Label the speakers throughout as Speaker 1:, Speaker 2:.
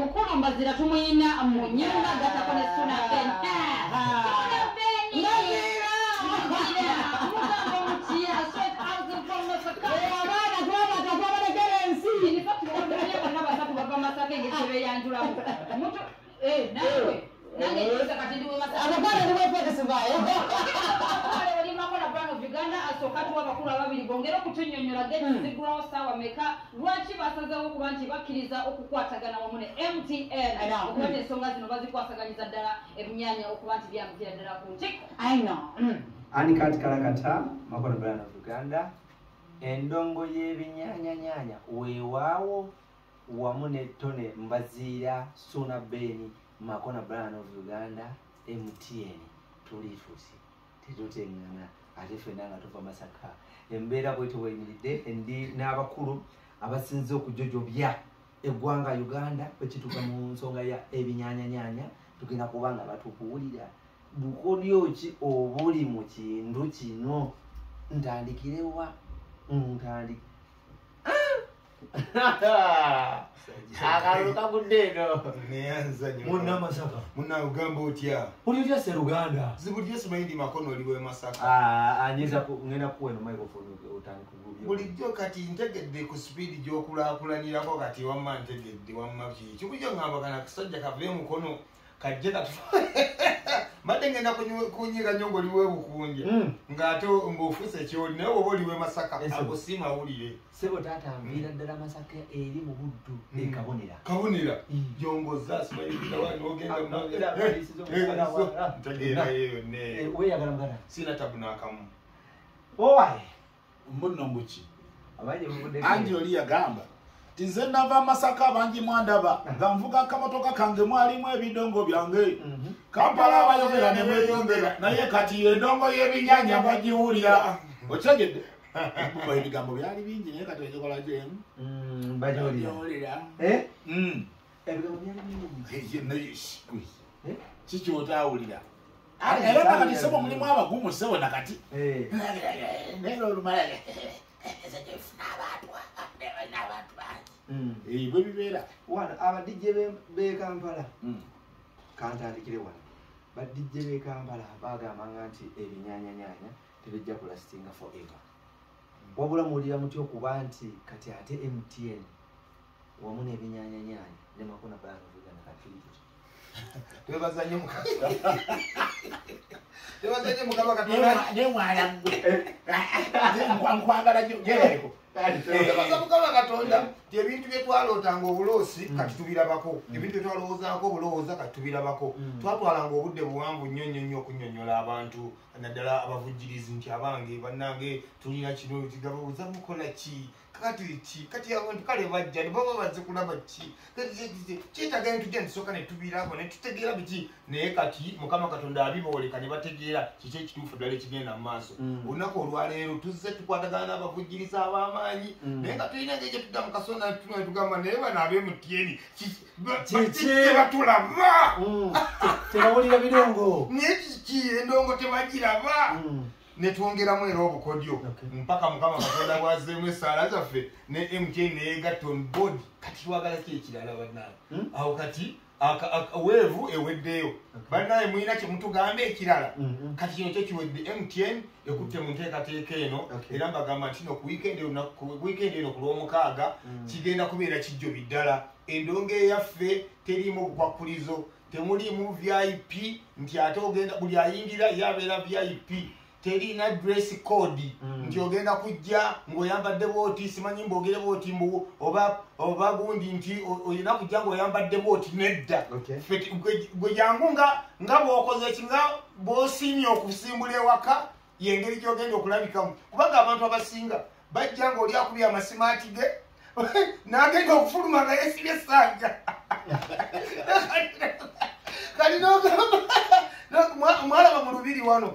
Speaker 1: mukulu mbazira tumuyina mu nyumba gatakone suna ben asokatu abakulu ababiri bongera okutunyonyola gezigulawo saawa meka lwaki basazeewo okuba nti bakkiriza okukwatagana wamu ne MTN okuba nti ensonga zino bazikwasaganyiza ddala ebinyaanya okuba nti byamukira ddala ku ntikko
Speaker 2: ani kati kalakata Makono Brand of Uganda endongo y'ebinyaanyanya weewaawo wamu ne Tone Mbaziira Suna Beni Makono Brand of Uganda MTN tuli tusi tetutengana ate ffenna nga tuva Masaka embeera bwetyo bweyimiridde endi n'abakulu abasinze okujojobya eggwanga Uganda bwekituuka mu nsonga ya ebinyaanyanya tugenda kuba nga batukuwulira bukolyo ki obuli mu kintu kino ntandikirewa akaluka kuddeeno
Speaker 3: neyanza nyo
Speaker 2: munna Masaka
Speaker 3: munna ugamba otya
Speaker 2: oli otya Sseruganda
Speaker 3: zibulye simayindi Makono oliwe Masaka
Speaker 2: anyeza ngenda kuweno microphone utandikugubyo
Speaker 3: bulijjo kati ntegedde ku speed gy'okulaakulanirako kati wamma ntegedde wamma kikujja ngamba kana kasajja kave mukono kajje mbadde ngenda kunyiga nyongo liwe bukunje ng'ate ng'ofuse kyoli naye oba oliwe Masaka ago si mawulire
Speaker 2: sebo taata mbiira ddala Masaka eri mu buddu
Speaker 3: kabonera jongoza simayirirawa n'ogenda ntegeerayo yonne
Speaker 2: weyagala muganda
Speaker 3: sina tabu n'akamu
Speaker 2: owaye
Speaker 4: mbuno mbuki
Speaker 2: abaje mubudde
Speaker 4: anji oli yagamba tinze nava Masaka abangi mwandaba nga nvuga akamotoka kange mwalimu ebidongo byange Kampala abayogera ne mweyongera naye kati endongo y'ebinyaanya bagiwulira okyegedde kuba ebigambo byali bingi naye kati ekikola gyemu
Speaker 2: bagiwulira ebigambo byali bingi
Speaker 4: kiki otawulira era nakati sebo mulimu abagumu sebo nakati naye olumala ezegefuna abantu bwe bibeera
Speaker 2: wana abadijje be Kampala kantandikire wano badijje be Kampala bagambanga nti ebinyaanyanya tebijja kulastinga forever wabula muwulira mutya okuba nti kati ate MTN wamu n'ebinyaanyanya ne Makono Brand of Uganda kati
Speaker 3: twebaza nnyo Mukama Katonda
Speaker 4: nemwana nkwagala gyereko
Speaker 3: twebaza Mukama Katonda ti ebintu bye twalootanga obuloosi kati tubirabako ebintu bye twalowoozaako obulowooza kati tubirabako twatwalanga obudde buwanvu nnyo okunnyonnyola abantu naddala abavujjirizi nti abange bannange tulina kino kigabuuza mukola ki kati abantu kale bajja ne baba bazze kulaba ki kyetaaga ne tujja nsooka ne tubirako ne tutegeera biki naye kati Mukama Katonda abibooleka ne bategeera kiki ekituufu ddala ekigenda mu maaso olunaku olwaleero tuzze tukwatagana n'abavujjirizi ab'amaanyi naye nga tulina ng'ekyo tudda mu kasonda tugamba naye bano ab'MTN tebatulaba
Speaker 2: tebawulira bidongo
Speaker 3: naye kiki endongo tebagiraba netwongeramu era obukodyo mpaka Mukama Katonda bwazzeemu essaala zaffe ne MTN neyegatta on board kati twagala ki ekirala bannaye awo kati weevu eweddeyo bannaye mulina kyemutugamba ekirala kati kino kyo kiwedde MTN ekutte mu nteekateeka eno era mbagamba nti no ku wiikendi eno ku lw'omukaaga kigenda kubeera kijjobi ddala endongo eyaffe teriimu bukwakkulizo temuliimu VIP nti ate ogenda buli ayingira yabeera VIP terina dress code nti ogenda kujja ng'oyambadde booti simanyi mbogere booti oba gundi nti olina kujja ng'oyambadde booti nedda gwe jangu nga bw'okoze eki nga bw'osiimye okusimbula ewaka yengeri gy'ogenda okulabikamu kubanga abantu abasinga bajja ng'oli akubye amasimaati ge n'agenda okufuluma nga yeesibye essanja kali n'ogamba mwalaba mu lubiri wano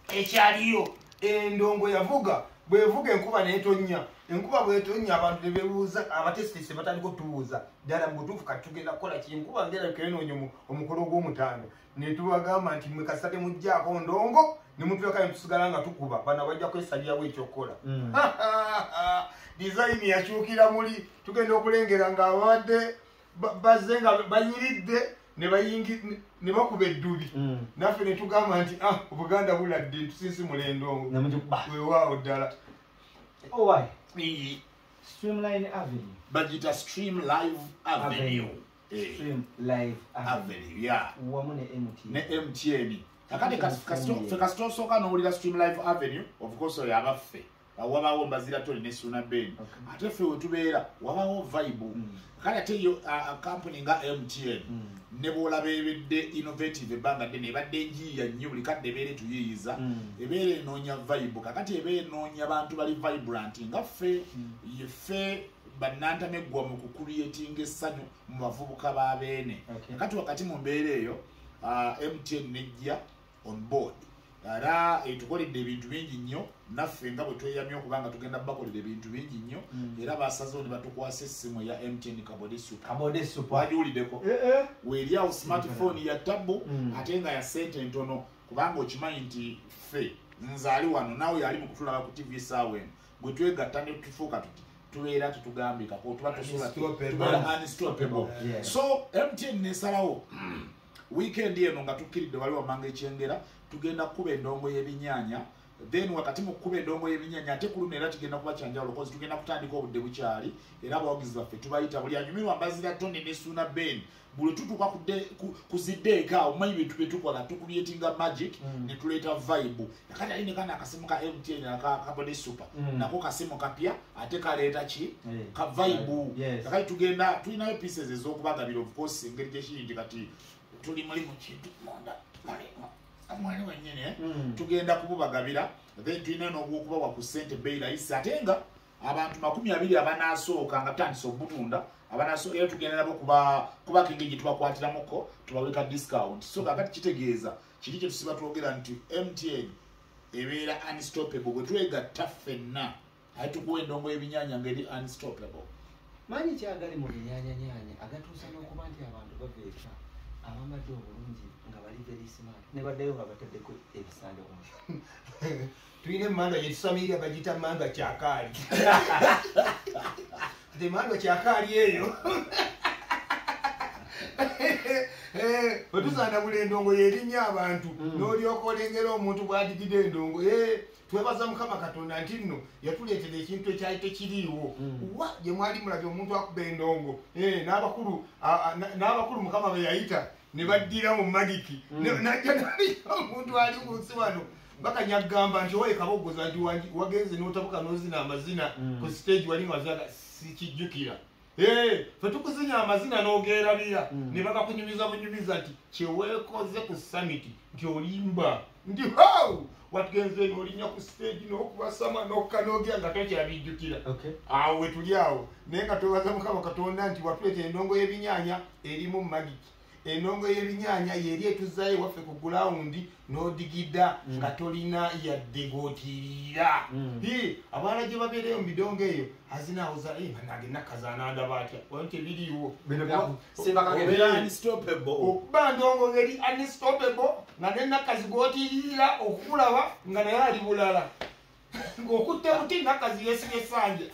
Speaker 3: ekyaliyo endongo yavuga bwevuga enkuba netonnya enkuba bwetonya abantu tebebuuza abatesitisi batandika otubuuza ddala mu butuufu kati tugenda kukola ki enkuba ngera kenoonya omukolo gw'omutanda ne tubagamba nti mwe kasita temuggyako ndongo ne mutuleka ne tusigala nga tukuba bano bajja kwesalirawo ekyokukola dizayini yakyukira muli tugenda okulengera ng'abadde bazze nga banyiridde ne bakuba eddubi naffe ne tugamba nti obuganda buladde tusinsimula endongo weewaawo ddala
Speaker 2: Streamline Avenue.
Speaker 4: Bagita Stream Live Avenue.
Speaker 2: Stream Live
Speaker 4: Avenue, yeah.
Speaker 2: Wamune MTN.
Speaker 4: Ne MTN. Akati kasito soka no Stream Live Avenue, of course yabaffe. Wabawo mbazira toli ne Suna Ben. Ate ffe wetubeera wabawo Vibe. Kale ate yo company nga MTN. Ne bola bebedde innovative banga ne badde njiya nnyo buli kadde beere tuyiyiza. Ebeere noonya Vibe. Kakati ebeere noonya bantu bali vibrant nga ffe yefe banantame gwa mu kucreating essanyu mu bavubuka babeene. Kakati wakati mu mbeera eyo MTN nejja on board. Era etukoledde ebintu bingi nnyo naffe nga bwe tweyamye okubanga tugenda bakolera ebintu bingi nnyo era basazeewo ne batukwasa essimu ya MTN Kabode Super wagiwuliddeko weeryawo smartphone ya tabu ate nga ya sente ntono kubanga okimanyi nti ffe nze ali wano naawe yali mu kutulaba ku TV saawe bwe twegatta ne tufuuka tuti tubeera tetugambikako tuba tubeera unstoppable. So MTN nesalawo weekend eno nga tukkiridde waliwo manga ekyengera tugenda kuba endongo y'ebinyaanya then wakati mu kuba endongo y'ebinyaanya ate ku luno era tugenda kuba kyanjawulo kozi tugenda kutandika obudde bukyali era abawagizi baffe tubayita buli anyumirwa mbazira Tony ne Suna Ben buli tutuuka kuziddeeka omanyi bye tukola tucreatinga magic ne tuleeta vibe akati ali ne kana akasimu ka MTN Kabode Super nako kasimu kapya ate kaleeta ki ka vibe akati tugenda tulinayo pieces ez'okubagabira of course engeri gyekiri kati tuli mulimu kintu monda amwani wenyine tugenda kubagabira then tulina n'obwokubawa ku ssente beira isi ate nga abantu 20 abanasooka nga tutandise obutunda abanasooka era tugenda nabo kuba kingi tubakwatiramuko tubaweka discount so kakati kitegeeza kiri kye tusiba twogera nti MTN ebeera unstoppable bwe twegatta ffenna ate tukuwa endongo y'ebinyaanya ngeri unstoppable
Speaker 2: manyi kyagali mu binyaanyanyanya agatuusa n'okuba nti abantu baveeka abambadde obulungi nga bali very smart ne baddayo nga bataddeko ebisande ku mutwe
Speaker 3: tulina emmanga gyetusamirira bagita mmanga kyakaali emmanga kyakaali eyo bwetusaana bula endongo yerinnya abantu n'olyoka olengera omuntu bw'adigida endongo twebaza Mukama Katonda nti nno yatuleetera ekintu ekyali tekiriiwo wa gye mwali mulabye omuntu akuba endongo n'abakulu Mukama be yayita ne baddira mu magiki najja naliyo omuntu ali ku nsi wano bakanyagamba nti oye kabogoza nti wagenze n'otabuka n'ozina amazina ku stage wali ngazira sikijjukira fe tukuzinya amazina n'ogeerabira ne bakakunyumiza bunyumiza nti kyeweekoze ku summit nti olimba nti watugenze n'olinnya ku stage n'okubasama n'okkanogera nga tokyabijjukira awo wetuli awo naye nga twebaza Mukama Katonda nti watuleeta endongo y'ebinyaanya erimu magiki endongo y'ebinyaanya yeri etuzaayo waffe ku gulawundi n'odigida nga tolina yadde gootiirira abaana gye babeereyo mu bidongo eyo azinaawoza banage nakazanandaba atya wanti ebiriiwo okuba ndongo ngeri unstoppable nga nenakazi gootiirira okukulaba nga naye ali bulala ng'okutte buti nakazi yeesibye sanje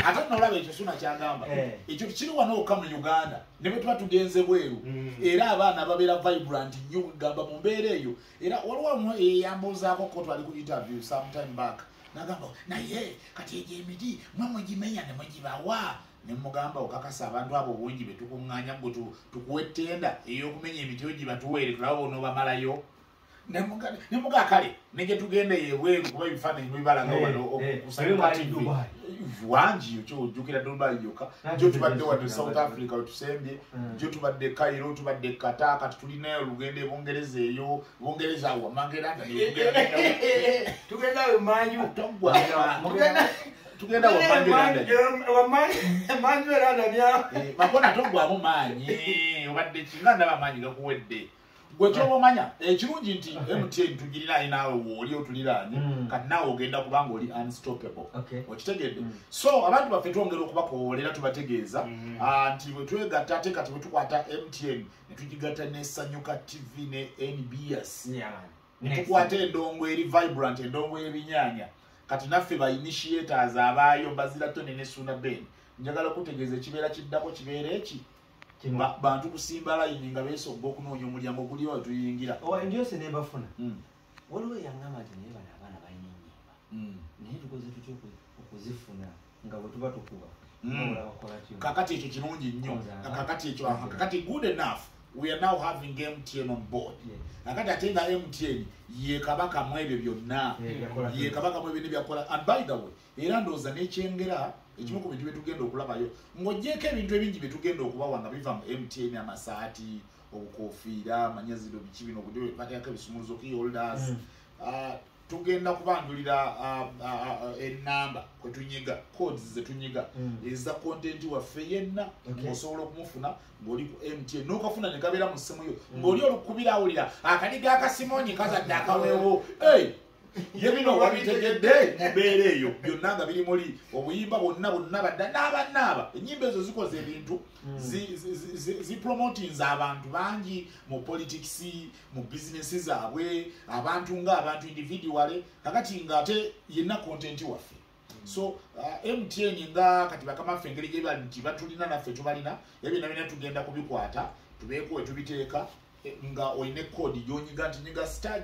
Speaker 4: ate nolaba ekyo Suna kyagamba ekyo kiri wano okka mu Uganda ne bwe tuba tugenze bweru era abaana babeera vibrant nnyo gamba mu mbeera eyo era waliwo yambuuzaako ko twali ku interview sometime back nagamba naye kati egyo emiti mwe mugimenya ne mugibawa ne mugamba okakasa abantu abo bungi be tukuŋŋaanya gwe tukuwa ettenda ey'okumenya emiti yo gibatuweere tulaba onoobamalayo nemuga kale negye tugende yebweru kuba ebifaananyi bibalaga wano wangi kyojjukira Dubai yokka jo tubadde wadde South Africa wetusembye jo tubadde Cairo tubadde Qatar kati tulinayo olugendo ebungereza eyo bungereza awo amangera
Speaker 3: tugenda we manju
Speaker 4: tugenda
Speaker 3: wamanju eranda bya
Speaker 4: makona togwamu maanyi obadde kinga ndaba amaanyi gakuwedde gwe kyoba omanya ekirungi nti MTN tugiriraanye naawe wooli otuliraanye kati naawe ogenda kubanga oli unstoppable okitegedde so abantu baffe twongera okubakoolera tubategeeza nti bwe twegatta ate kati bwe tukwata MTN ne tugigatta ne Sanyuka TV ne NBS ne tukwata endongo eri vibrant endongo y'ebinyaanya kati naffe ba initiators abaayo Bazira Tony ne Suna Ben njagala kutegeeza ekibeera kiddako kibeera eki bantu kusimba line nga beesogga okunoonya omulyango guli awo tuyingira
Speaker 2: ndio se ne bafuna waliwo yangamba nti naye bano abaana balina ennyimba naye tukoze tutya okuzifuna nga bwe tuba tukuba
Speaker 4: kakati ekyo kirungi nnyo kakati good enough we are now having MTN on board kakati ate nga MTN ye kabaka mu ebyo byonna ye kabaka mu ebyo byakola and by the way era ndowooza n'ekyengera ekimu ku bintu bye tugenda okulabayo ng'oggyeko ebintu ebingi bye tugenda okubawa nga biva mu MTN amasaati obukofiira amanyaziro biki bino bateekako ebisumuluzo key holders tugenda kubanjulira enamba kwe tunyiga codes ze tunyiga eza content waffe yenna osobola okumufuna ng'oli ku MTN n'okafuna ne kabeera mu ssimu yo ng'oli olukubira awulira akaniga akasimonyi kazadde akaweewo ye bino wabitegedde mubeera eyo byonna nga biri muli obuyimba bonna badda n'abannaaba ennyimba ezo zikoze ebintu zipromotinza abantu bangi mu politics mu bizinesi zaabwe abantu ng'abantu individuale kakati ng'ate yenna content waffe so MTN nga kati bakamaffe engeri gye bali nti batulina naffe tubalina ebyonna byonna tugenda kubikwata tubeeko we tubiteeka nga oyine code yonyiga nti nyiga star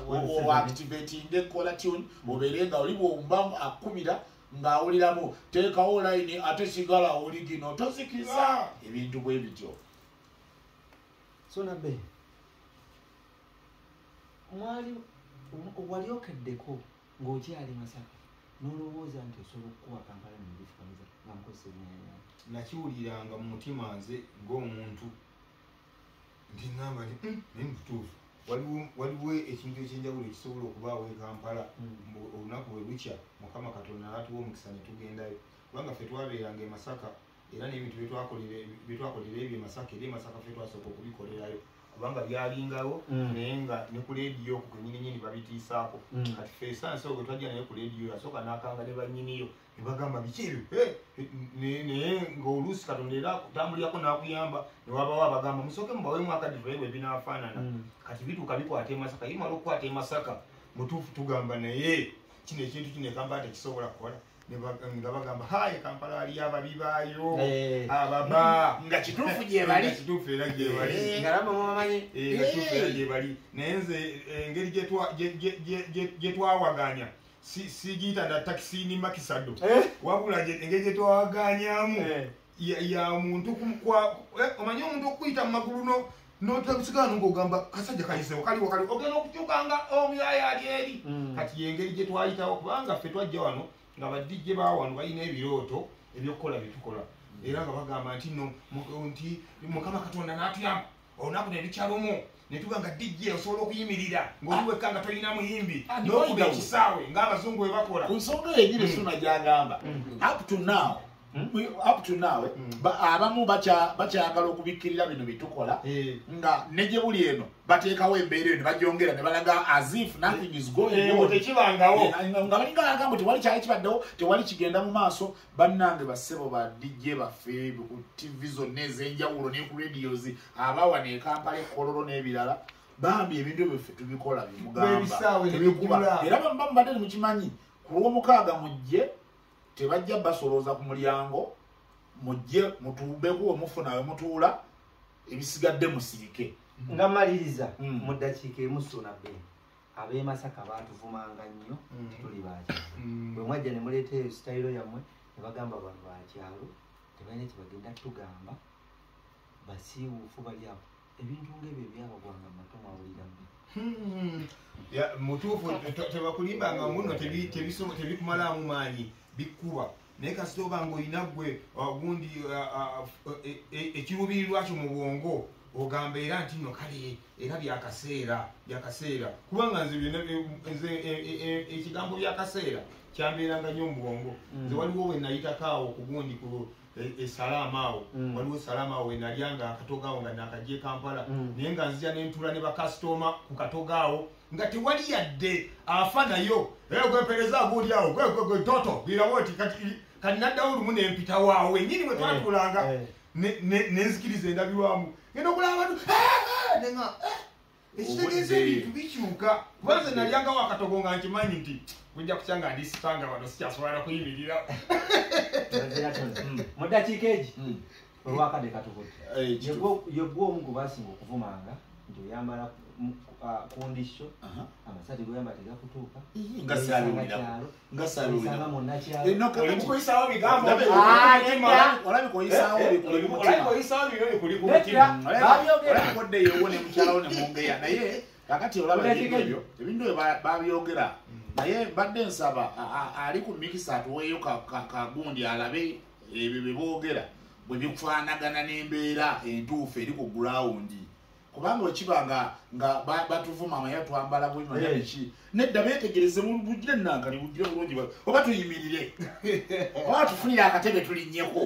Speaker 4: o activating caller tune obeere nga oli bwomba akubira ng'awuliramu teekawo line ate sigala oli gino tozikiza ebintu bwe bityo
Speaker 2: so nabbe wali okeddeko ng'okyali Masaka n'olowooza nti osobola okukuba Kampala nebifukamiza nga nkozesa ennyaanya
Speaker 3: nakiwuliranga mu mutima nze ng'omuntu nti ngamba nti naye mutuufu waliwo ekintu ekyenjawulo ekisobola okubaawo e Kampala olunaku bwe lukya Mukama Katonda n'atuwa omukisa ne tugendayo kubanga ffe twabeeranga e Masaka era n'ebintu byetwakolera ebyo e Masaka era e Masaka ffe twasooka okubikolerayo kubanga byalingawo naye nga ne ku leediyo ku kwenyininyini babitiisaako kati ffe esansi ogwe twajja naye ku leediyo yasooka n'akanga ne bannyiniyo ne bagamba biki ebyo naye ng'oluusi Katonda era kutambulirako n'akuyamba ne wabawo abagamba musooke mubaweemu akadivayo bwe binaafaanana kati bituuka bikwata e Masaka yimala okukwata e Masaka mutuufu tugamba naye kino ekintu kino e Kampala tekisobola kukola nga bagamba hayi Kampala aliyo ababi baayo ababa
Speaker 4: nga kituufu gye bali
Speaker 3: kituufu era gye bali
Speaker 2: ngalama mubamanyi
Speaker 3: nga kituufu era gye bali naye nze engeri gye twawaganya sigiyita na takisi ni makisado wabula engeri gye twawaganyaamu ya muntu omanyi omuntu okuyita mu magulu notabisigano ng'ogamba kasajja kayisewo kaliwo ogenda okukyukanga omuyaya ali eri kati yengeri gye twayitawo kubanga ffe twajja wano nga badijje baawano balina ebirooto ebyokukola byetukola era nga bagamba nti nti Mukama Katonda n'atuyamba olunaku ne lukyalumu ne tuba nga dijje osobola okuyimirira ng'oliwekka nga tolina muyimbi n'okuba ekisaawe ng'abazungu bwe bakola
Speaker 4: ku nsonga yenyini suna gyagamba up to now abamu bakyagala okubikkirira bino bitukola nga negye buli eno bateekawo embeera eno bagyongera ne balaga as if nothing is going on
Speaker 3: tekibangawo
Speaker 4: nga balinga bagamba tewali kyali kibaddewo tewali kigenda mu maaso bannange bassebo ba DJ baffe ku TV zonna ez'enjawulo ne ku radios abawa ne Kampala Kololo n'ebirala bambi ebintu byaffe tubikola bimugamba era bambadde mukimanyi ku lw'omukaaga mujje tebajja basolooza ku mulyango mujje mutuubeku omufuna we mutuula ebisigadde musirike
Speaker 2: nga maliriza mu ddakiika emu sona be ab'e Masaka baatuvumanga nnyo tuli bakyalo bwe mwajja ne muleeta eyo sitayiro yammwe ne bagamba bano bakyalo tebalina kyebagenda tugamba basiiwuufu bali awo ebintu ng'ebyo ebyabagwanga mu mato mwawuliramu
Speaker 3: mutuufu tebakulimbanga muno tebikumalamu maanyi bikuba naye kasita oba ng'olina gwe gundi ekiruubirirwa kyo mu bwongo ogamba era nti nno kale era byakaseera kubanga nze ekigambo byakaseera kyambeeranga nnyo mu bwongo nze waliwo we nayitakaawo ku gundi ku esalaama awo waliwo esalaama awo we nalyanga akatogo awo nga nakajja e Kampala naye nga nzija n'entuula ne bakasitoma ku katogo awo nga tewali yadde afa nayo gwepereza guli awo gwe toto birawoti kati naddawo olumu nempitawo awo wenyini bwe twatulanga nenzikiriza endabirwamu genda okulaba abantu nenga ekitegeeza ebintu bikyuka kubanze nalyangawo akatogo nga nkimanyi nti kujja kukyanga ndisipanga wano sikyasobola kuyimirira
Speaker 2: mu ddakiika egi olwakadde katukutte yegwe omu gwe basinga okuvumanga nti oyambala kondisho amasati goyamba tegakutuuka nga
Speaker 3: olikuyisawo bigambo
Speaker 4: olabikoddde yewo ne mukyalawo ne mwongeya naye kakati olaba ebyo ebintu babyogera naye badde nsaba ali ku mikisa atuweeyo kagundi alabe ebyo bye boogera bwe bifaanagana n'embeera entuufu eri ku gurawundi kubanga okibanga nga batuvuma amaya twambala bwimanya biki nedda beetegereze bugire nankani bugire bulungi oba tuyimirire oba tufunire akatebe tulinnyeko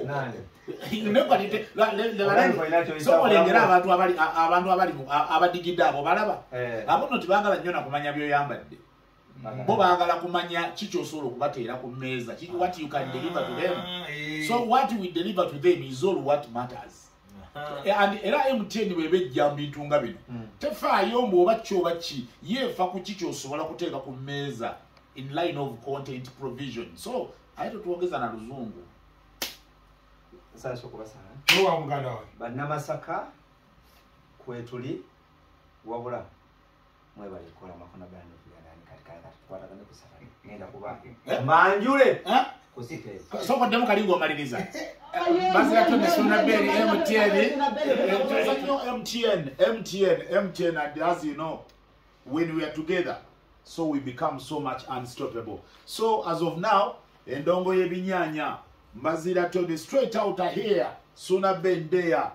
Speaker 4: soolengera abantu abadigidde abo balaba abo nno tibagala nnyo nakumanya byoyambadde bo baagala kumanya kiki osobola okubateera ku mmeeza what you can deliver to them so what we deliver to them is all what matters and era MTN bwebejja mu bintu nga bino tefaayo mbwoba kyoba ki yeefa ku kiki osobola kuteeka ku mmeeza in line of content provision so ayite tuwongeza na luzungu
Speaker 2: sasa okubasana
Speaker 3: owa muganda wawe
Speaker 2: bannamasaka kwetuli wabula mwebale kola makona bano tukwatagane ku safari ngenda kubake manjule kusite
Speaker 4: soko demo kalingo maliriza basi atone suna beri MTN and as you know when we are together so we become so much unstoppable so as of now endongo yebinyanya Mbazira Tony straight out of here suna bendea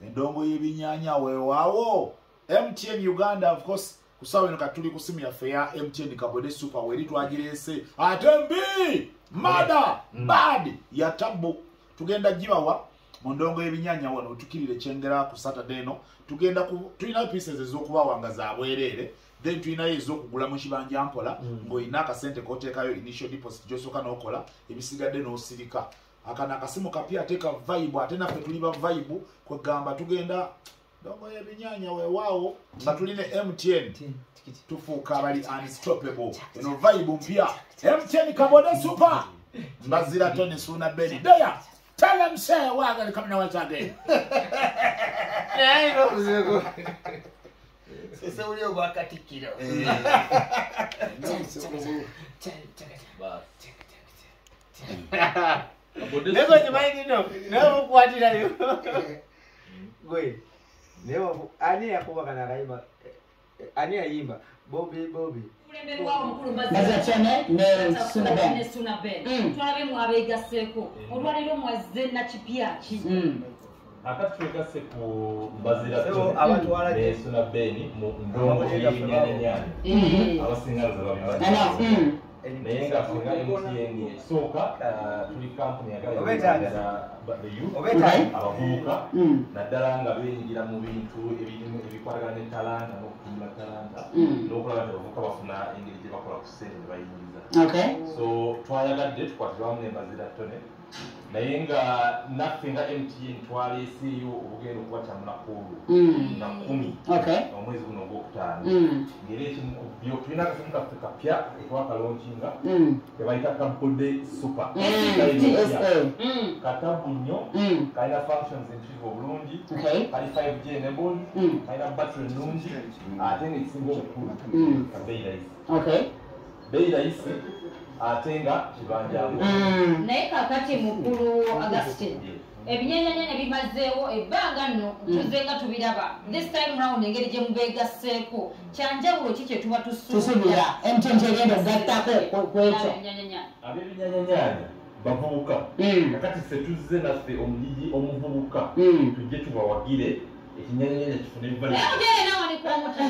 Speaker 4: endongo yebinyanya wewawo MTN Uganda of course kusawe nkatuli kusimu ya fea MTN kabode super weri twagirese atembi mada bad ya tabu tugenda jibawa mondongo yebinyanya wano tukirire chengera ku Saturday no tugenda ku tulina pieces ezokubawa za bwerere then tulina ezokugula mu kibanja mpola ngo inaka sente kotekayo initial deposit josoka nokola ebisigadde no sirika akana kasimu kapia teka vibe atena fe tuliba vibe kwa gamba tugenda ndongo yebinyanya wewao batuline MTN tufuka bali unstoppable eno vibe mpya MTN kabode super Mbazira Tony suna beni there tell them say we're going to come now again
Speaker 3: sese uli obakatikira
Speaker 2: Lego jimaini no leo kuatira yo gwe leo ani yakuba kana kaimba ani ayimba Bobby
Speaker 1: Kulembere wao mukulu Mbazira ne Suna Ben twalabe mu abegaseko olwaliro mwaze na kipya ki
Speaker 5: akatweka se ku Mbazira ne Suna Ben mu ndongo y'ebinyanyanya abasinga zababibadde naye nga funga MTN soka tuli company yagala abavubuka naddala nga beenyigira mu bintu ebirimu ebikwatagana ne talanta n'okutumula talanta n'okulaba nti abavubuka bafuna engeri gye bakola ku ssente ne bayingiza so twayagadde tukwatirawamu ne Mbazira Tony naye nga naffe nga MTN twaleeseeyo obugenda okubakyamula koolu na 10 omwezi guno ogwokutaano ngeri ekimu ku byo tulina akasimu kaffe kapya etwakalonkinga tebayita kabode super katabu nnyo kalina functions entuivu obulungi kali 5G enabled kalina battery ennungi ate ng'ekisinga obukulu kabeeyi layisi beeyi layisi ate nga kibanjamu
Speaker 1: naye kakati mukulu Augustine ebinyanyanya bimazeewo ebbanga nno tuzenga tubiraba this time round engeri gye mubeegasseeko kyanjawulo ki kye tuba tusuubira
Speaker 6: MTN tegenda okugattako kwekyo
Speaker 5: ab'ebinyanyanya bavubuka kakati ffe tuzze naffe omugigi omuvubuka tujje tubawagire ekinyanyanya kifune
Speaker 1: naye nawe ni kwa muti